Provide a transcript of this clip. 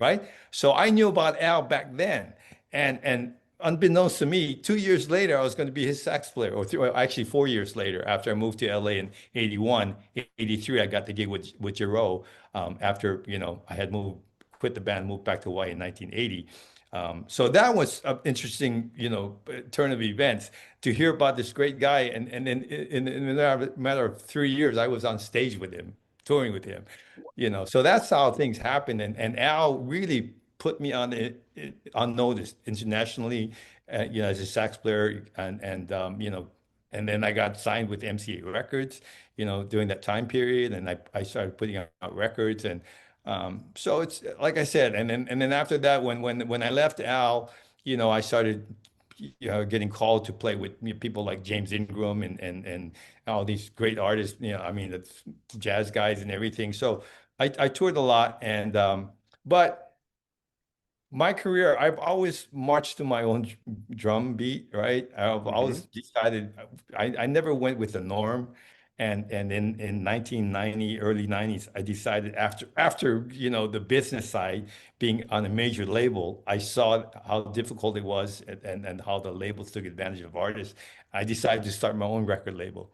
right? So I knew about Al back then, and unbeknownst to me, 2 years later I was going to be his sax player, or actually 4 years later, after I moved to LA in 81, 83, I got the gig with Jarreau, after I had moved, quit the band, moved back to Hawaii in 1980. So that was an interesting, turn of events to hear about this great guy, and then in a matter of 3 years, I was on stage with him, touring with him. So that's how things happen. And Al really put me on notice internationally, as a sax player, and then I got signed with MCA Records, during that time period, and I started putting out records, and so it's like I said, and then after that, when I left Al, I started, getting called to play with people like James Ingram and all these great artists, I mean, it's jazz guys and everything. So I toured a lot, but my career, I've always marched to my own drum beat, right? I've Hmm. always decided I never went with the norm. And in 1990, early 90s, I decided after the business side, being on a major label, I saw how difficult it was, and how the labels took advantage of artists. I decided to start my own record label.